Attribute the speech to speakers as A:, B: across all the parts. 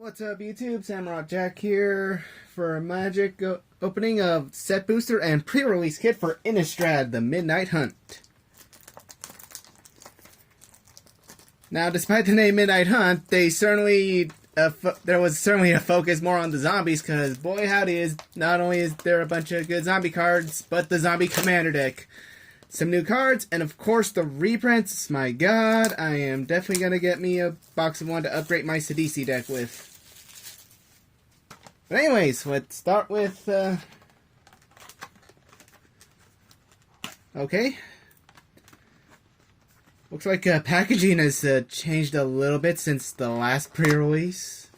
A: What's up, YouTube? Samrock Jack here for a magic opening of set booster and pre-release kit for Innistrad, the Midnight Hunt. Now, despite the name Midnight Hunt, there was certainly a focus more on the zombies, because boy howdy, is not only is there a bunch of good zombie cards, but the zombie commander deck. Some new cards, and of course the reprints. My god, I am definitely going to get me a box of one to upgrade my Sidisi deck with. But anyways, let's start with, okay. Looks like packaging has changed a little bit since the last pre-release.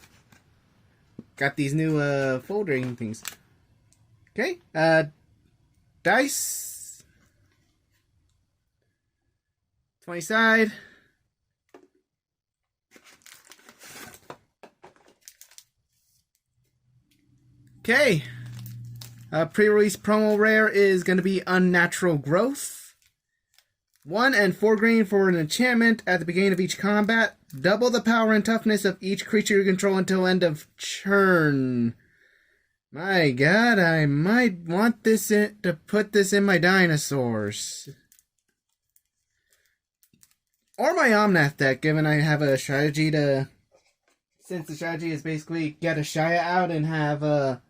A: Got these new foldering things. Okay, dice. 20 side. Okay. Pre-release promo rare is going to be Unnatural Growth. 1 and 4 green for an enchantment at the beginning of each combat. Double the power and toughness of each creature you control until end of turn. My god, I might want this to put this in my dinosaurs. Or my Omnath deck, given I have a strategy to... Since the strategy is basically get a Shia out and have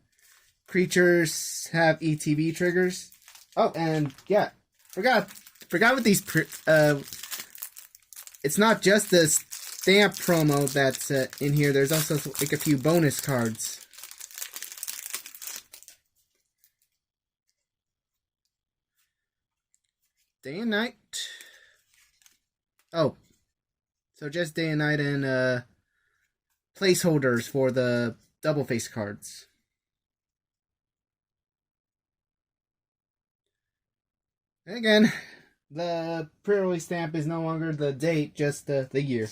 A: creatures have ETB triggers. Oh, and yeah, forgot with these... it's not just the stamp promo that's in here. There's also like a few bonus cards. Day and night. Oh, so just day and night and placeholders for the double face cards. And again, the pre-release stamp is no longer the date, just the year.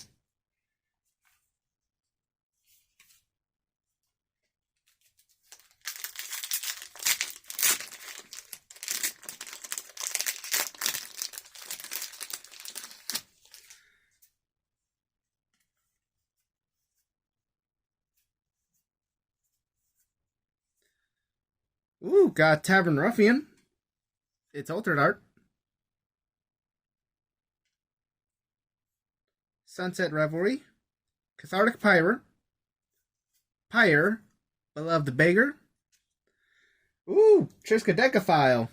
A: Ooh, got Tavern Ruffian. It's altered art. Sunset Revelry. Cathartic Pyre. Beloved Beggar. Ooh, Triskaidekaphile.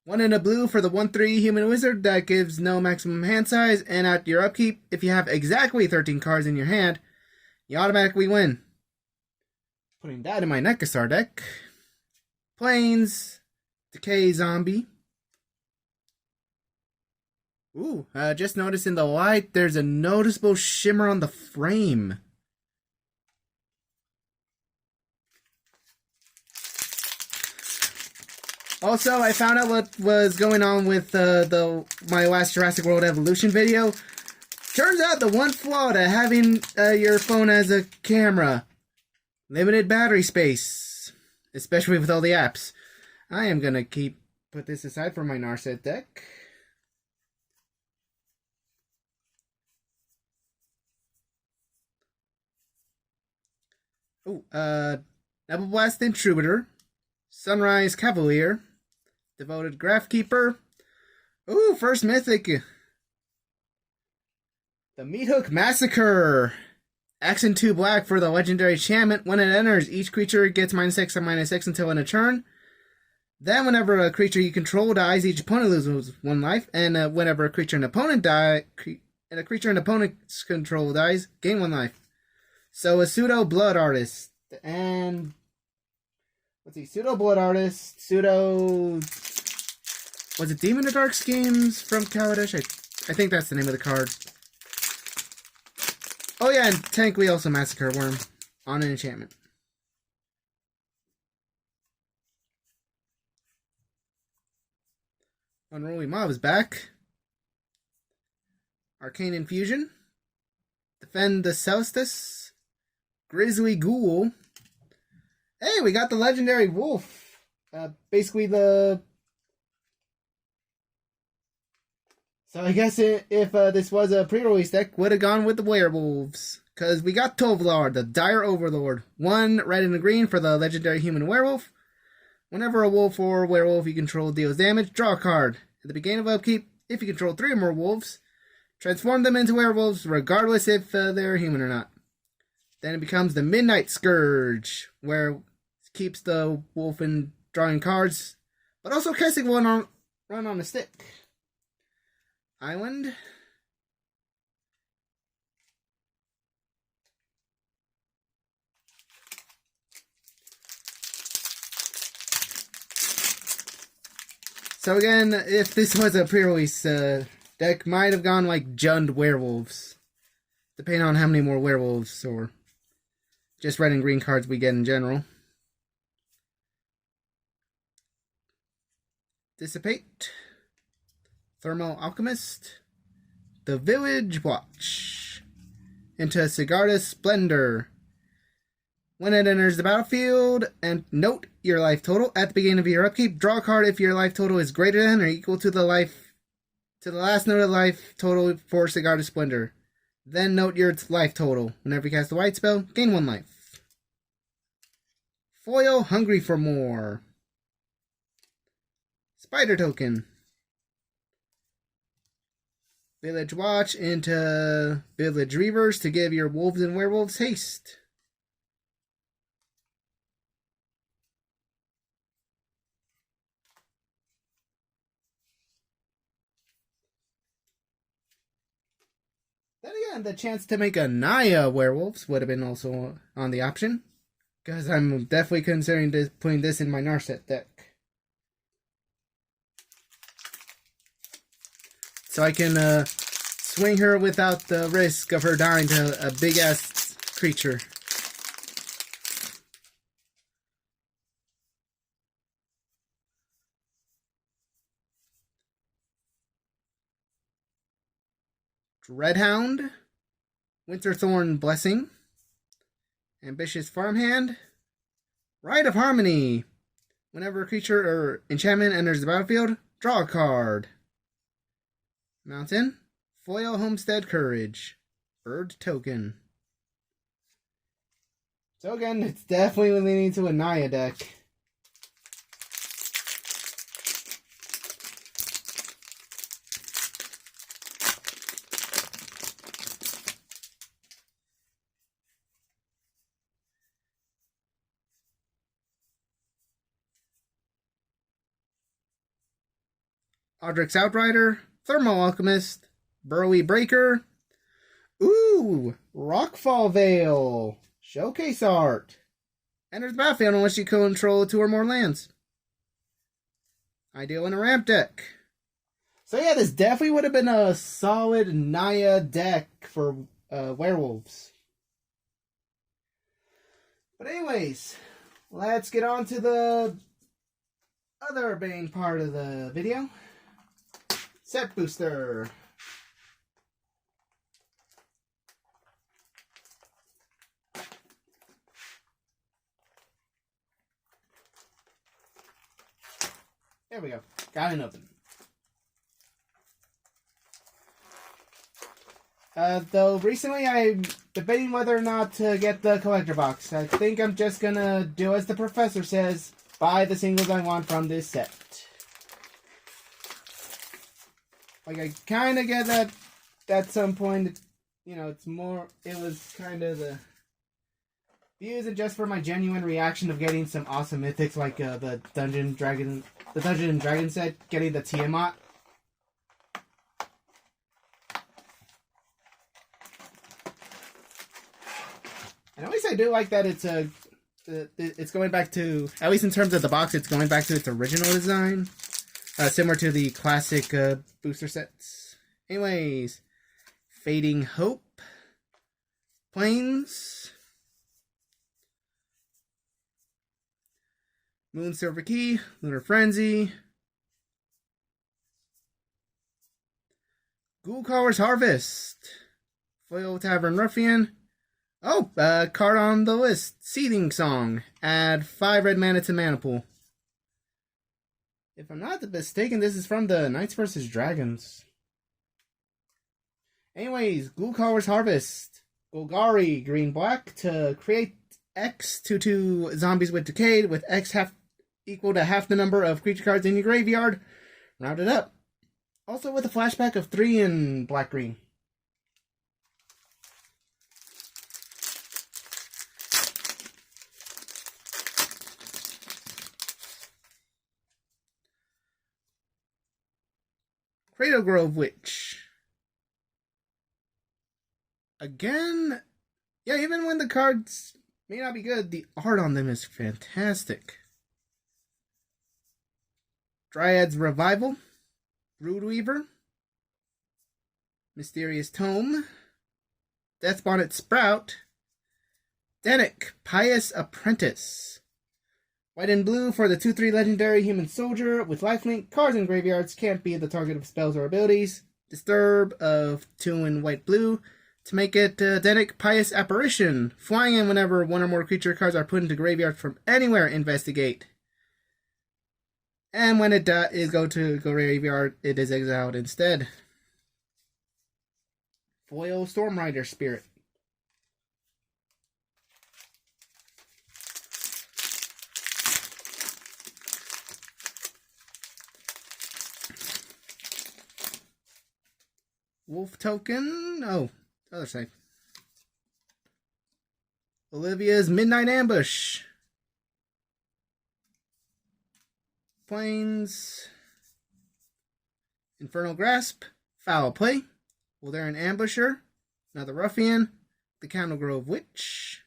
A: 1 in a blue for the 1/3 human wizard that gives no maximum hand size, and at your upkeep, if you have exactly 13 cards in your hand, you automatically win. Putting that in my Nekasar deck. Plains, Decay Zombie. Ooh, just noticed in the light, there's a noticeable shimmer on the frame. Also, I found out what was going on with my last Jurassic World Evolution video. Turns out the one flaw to having your phone as a camera. Limited battery space. Especially with all the apps. I am gonna put this aside for my Narset deck. Oh, Nebelblast Intruder, Sunrise Cavalier, Devoted Graphkeeper. Ooh, first mythic. The Meathook Massacre. Action 2 black for the legendary enchantment. When it enters, each creature gets -X and -X until end of turn. Then, whenever a creature you control dies, each opponent loses 1 life. And whenever a creature an opponent opponent's control dies, gain 1 life. So a pseudo blood artist. And let's see, pseudo blood artist, pseudo, was it Demon of Dark Schemes from Kaladesh? I think that's the name of the card. Oh yeah, and technically also Massacre Worm on an enchantment. Unruly Mob is back. Arcane Infusion. Defend the Celestis. Grizzly Ghoul. Hey, we got the legendary wolf. Basically the... So I guess if this was a pre-release deck, would have gone with the werewolves. Because we got Tovlar, the Dire Overlord. 1 red and a green for the legendary human werewolf. Whenever a wolf or werewolf you control deals damage, draw a card. At the beginning of upkeep, if you control 3 or more wolves, transform them into werewolves regardless if they're human or not. Then it becomes the Midnight Scourge, where it keeps the wolf in drawing cards, but also casting one on run on a stick. Island. So again, if this was a pre-release deck, might have gone like Jund Werewolves, depending on how many more werewolves or just red and green cards we get in general. Dissipate, Thermal Alchemist, the Village Watch, into Sigarda's Splendor. When it enters the battlefield, and note your life total at the beginning of your upkeep. Draw a card if your life total is greater than or equal to the last note of life total for Sigarda's Splendor. Then note your life total. Whenever you cast a white spell, gain 1 life. Foil, Hungry for More. Spider Token. Village Watch into Village Reavers to give your wolves and werewolves haste. Then again, the chance to make a Naya werewolves would have been also on the option, because I'm definitely considering putting this in my Narset deck. So I can swing her without the risk of her dying to a big-ass creature. Dreadhound, Winterthorn Blessing, Ambitious Farmhand, Rite of Harmony. Whenever a creature or enchantment enters the battlefield, draw a card. Mountain, Foil Homestead Courage, Bird Token. So again, it's definitely leaning to a Naya deck. Audric's Outrider, Thermal Alchemist, Burrowy Breaker. Ooh, Rockfall Veil. Showcase art. Enters the battlefield unless you control 2 or more lands. Ideal in a ramp deck. So yeah, this definitely would have been a solid Naya deck for werewolves. But anyways, let's get on to the other main part of the video. Set booster. There we go. Got it open. Though recently I'm debating whether or not to get the collector box. I think I'm just gonna do as the professor says, buy the singles I want from this set. Like, I kind of get that at some point, you know, it was kind of the use it just for my genuine reaction of getting some awesome mythics like the Dungeon and Dragon set, getting the Tiamat. And at least I do like that it's going back to, at least in terms of the box, it's going back to its original design. Similar to the classic booster sets. Anyways, Fading Hope, Plains, Moon Silver Key, Lunar Frenzy, Ghoulcaller's Harvest, Foil Tavern Ruffian. Oh, card on the list, Seething Song. Add 5 red mana to mana pool. If I'm not mistaken, this is from the Knights vs. Dragons. Anyways, Ghoulcaller's Harvest. Golgari, green black, to create X 2/2 zombies with Decayed, with X equal to half the number of creature cards in your graveyard, rounded up. Also with a flashback of 3 in black green. Cradle Grove Witch. Again, yeah, even when the cards may not be good, the art on them is fantastic. Dryad's Revival, Broodweaver, Mysterious Tome, Deathbonnet Sprout, Danik, Pious Apprentice. White and blue for the 2/3 legendary human soldier with lifelink. Cards in graveyards can't be the target of spells or abilities. Disturb of 2 in white blue to make it Danik, Pious Apparition. Flying in whenever one or more creature cards are put into graveyard from anywhere. Investigate. And when it is go to graveyard, it is exiled instead. Foil Stormrider Spirit. Wolf Token. Oh, other side. Olivia's Midnight Ambush. Plains. Infernal Grasp. Foul Play. Wuldaren Ambusher. Another Ruffian. The Candle Grove Witch.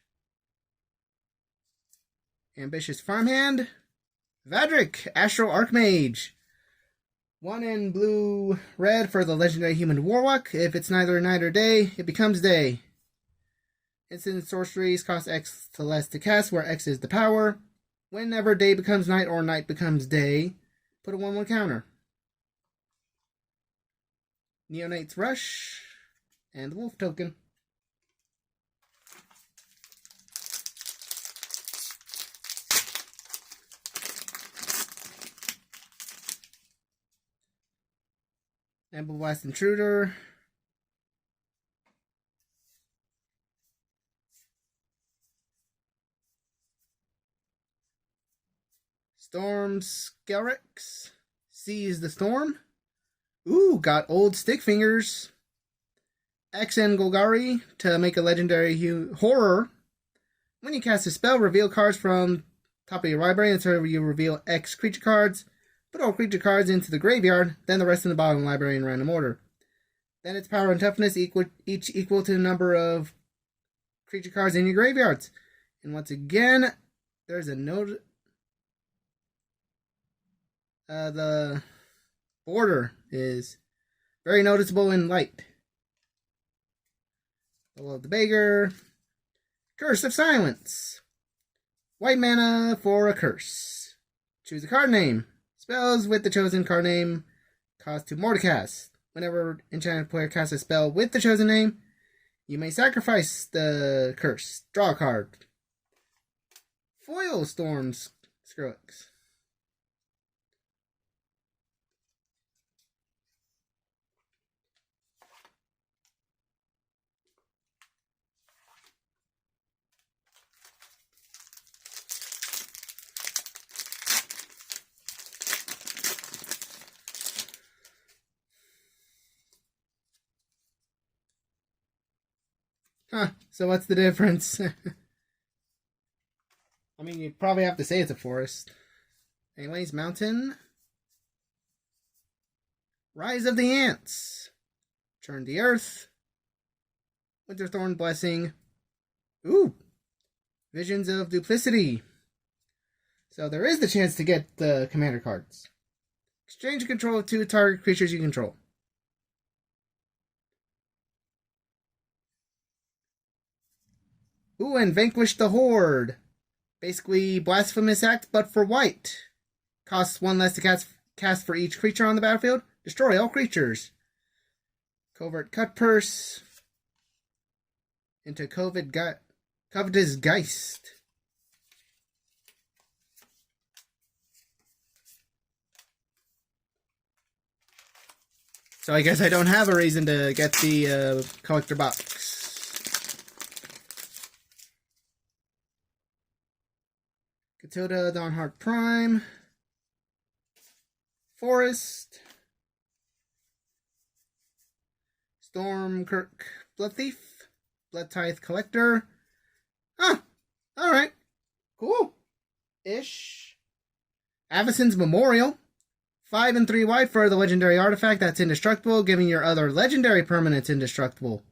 A: Ambitious Farmhand. Vadrik, Astral Archmage. 1 in blue red for the legendary human warlock. If it's neither night or day, it becomes day. Instant sorceries cost X to less to cast, where X is the power. Whenever day becomes night or night becomes day, put a 1/1 counter. Neonate's Rush, and the Wolf Token. Ampleblast Intruder. Storm Skelrex. Seize the Storm. Ooh, got Old Stick Fingers. XN Golgari to make a legendary horror. When you cast a spell, reveal cards from top of your library until you reveal X creature cards. Put all creature cards into the graveyard, then the rest in the bottom library in random order. Then its power and toughness each equal to the number of creature cards in your graveyards. And once again, there's a note. The border is very noticeable in light. Below the Beggar. Curse of Silence. White mana for a curse. Choose a card name. Spells with the chosen card name cost 2 more to cast. Whenever enchanted player casts a spell with the chosen name, you may sacrifice the curse. Draw a card. Foil Storm Skrillex. Huh, so what's the difference? I mean, you probably have to say it's a forest. Anyways, Mountain. Rise of the Ants. Churn the Earth. Winterthorn Blessing. Ooh. Visions of Duplicity. So there is the chance to get the commander cards. Exchange control of 2 target creatures you control. Ooh, and Vanquish the Horde. Basically, Blasphemous Act, but for white. Costs 1 less to cast for each creature on the battlefield. Destroy all creatures. Covert Cutpurse. Into Covetous Geist. So I guess I don't have a reason to get the collector box. Katilda Dawnhart Prime. Forest. Stormkirk Bloodthief. Bloodtithe Collector. Ah, alright. Cool. Ish. Avacyn's Memorial. 5 and 3 white for the legendary artifact that's indestructible, giving your other legendary permanents indestructible.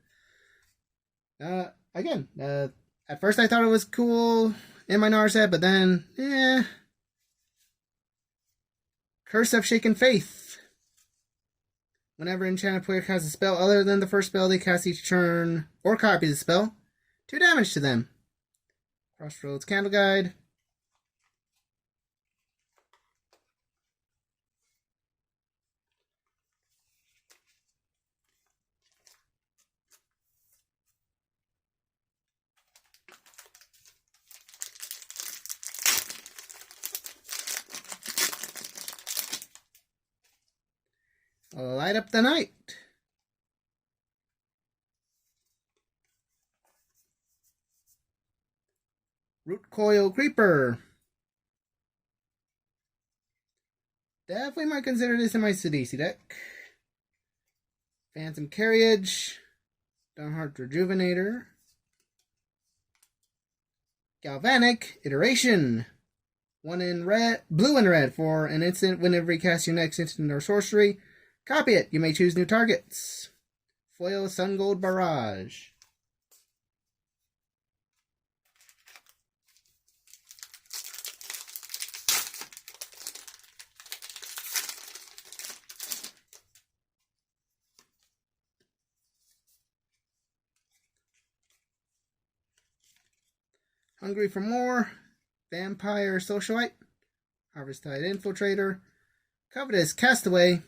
A: Again, at first I thought it was cool in my Narset, but then, Curse of Shaken Faith. Whenever enchanted player casts a spell other than the first spell they cast each turn, or copy the spell, 2 damage to them. Crossroads Candle Guide. Light Up the Night. Root Coil Creeper. Definitely might consider this in my Sidisi deck. Phantom Carriage. Dawnhart Rejuvenator. Galvanic Iteration. 1 in red, blue and red for an instant. Whenever you cast your next instant or sorcery, copy it. You may choose new targets. Foil Sun Gold Barrage. Hungry for More. Vampire Socialite. Harvesttide Infiltrator. Covetous Castaway.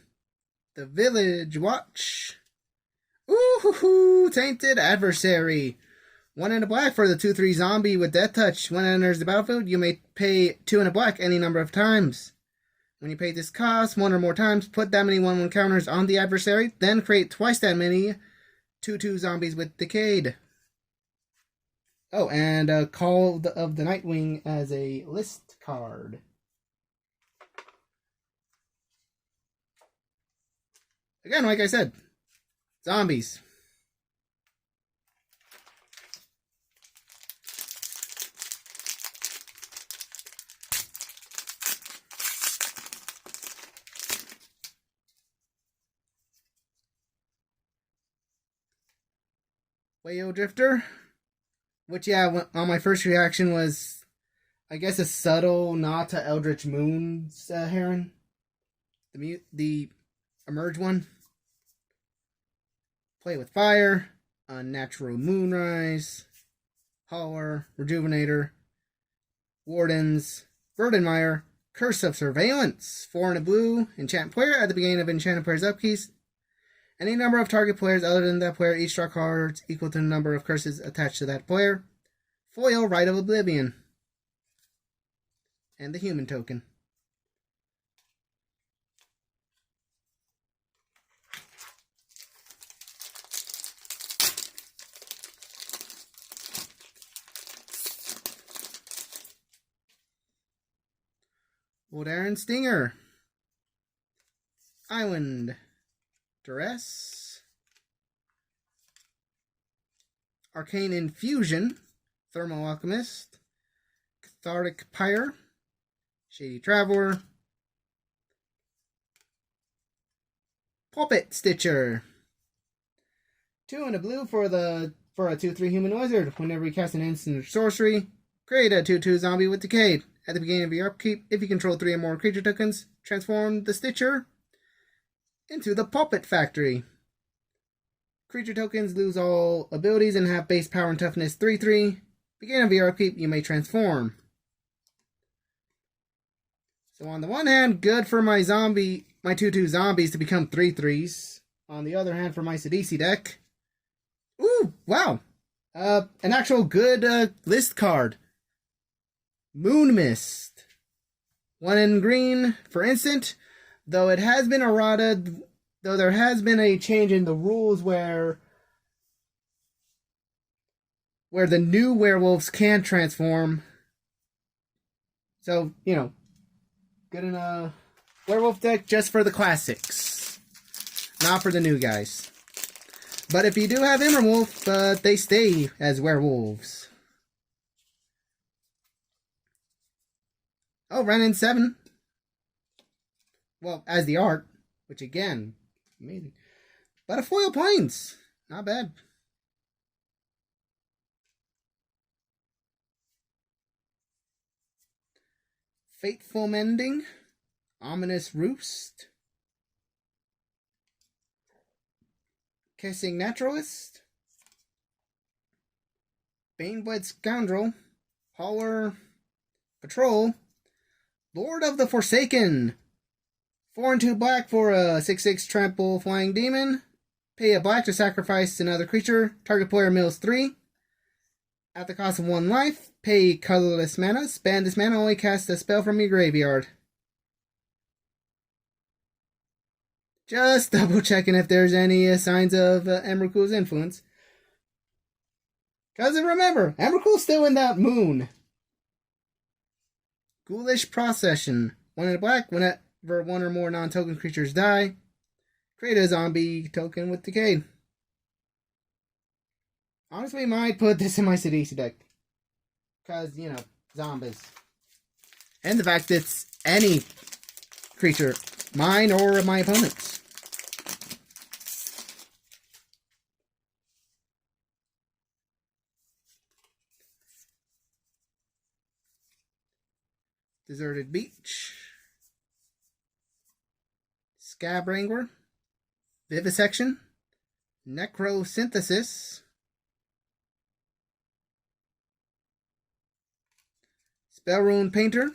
A: The Village Watch. Ooh, Tainted Adversary. 1 and a black for the 2/3 zombie with Death Touch. When it enters the battlefield, you may pay 2 and a black any number of times. When you pay this cost 1 or more times, put that many 1/1 counters on the adversary, then create twice that many 2/2 zombies with Decayed. Oh, and Call of the Nightwing as a list card. Again, like I said, zombies. Wayo Drifter. Which, yeah, on my first reaction was, I guess, a subtle nod to Eldritch Moon's Heron. The Emerge one. Play with Fire. Unnatural Moonrise. Holler. Rejuvenator. Wardens. Verdenmire. Curse of Surveillance. 4 and a blue. Enchant player at the beginning of enchanted player's upkeep. Any number of target players other than that player, each draw cards equal to the number of curses attached to that player. Foil Rite of Oblivion. And the human token. Voldaren Stinger. Island. Duress. Arcane Infusion. Thermal Alchemist. Cathartic Pyre. Shady Traveler. Pulpit Stitcher. 2 and a blue for a 2/3 human wizard. Whenever you cast an instant or sorcery, create a 2/2 zombie with Decayed. At the beginning of your upkeep, if you control 3 or more creature tokens, transform the Stitcher into the Pulpit Factory. Creature tokens lose all abilities and have base power and toughness 3/3. Beginning of your upkeep, you may transform. So on the one hand, good for my 2/2 zombies to become 3/3s. On the other hand, for my Sidisi deck, ooh, wow, an actual good list card. Moon Mist. 1 in green for instant. Though it has been errated, though there has been a change in the rules where the new werewolves can transform. So, you know, good in a werewolf deck just for the classics. Not for the new guys. But if you do have Emberwolf, they stay as werewolves. Oh, Renin 7. Well, as the art, which again, amazing. But a foil plains. Not bad. Fateful Mending. Ominous Roost. Kissing Naturalist. Baneblade Scoundrel. Hauler Patrol. Lord of the Forsaken. 4 and 2 black for a 6/6 trample flying demon. Pay a black to sacrifice another creature. Target player mills 3. At the cost of 1 life, pay colorless mana. Spend this mana, only cast a spell from your graveyard. Just double checking if there's any signs of Emrakul's influence. Because remember, Emrakul's still in that moon. Ghoulish Procession. 1 in a black, whenever 1 or more non-token creatures die, create a zombie token with Decay. Honestly, I might put this in my Sidisi deck. Because, you know, zombies. And the fact that it's any creature, mine or my opponent's. Deserted Beach. Scab Wrangler. Vivisection. Necrosynthesis. Spellrune Painter.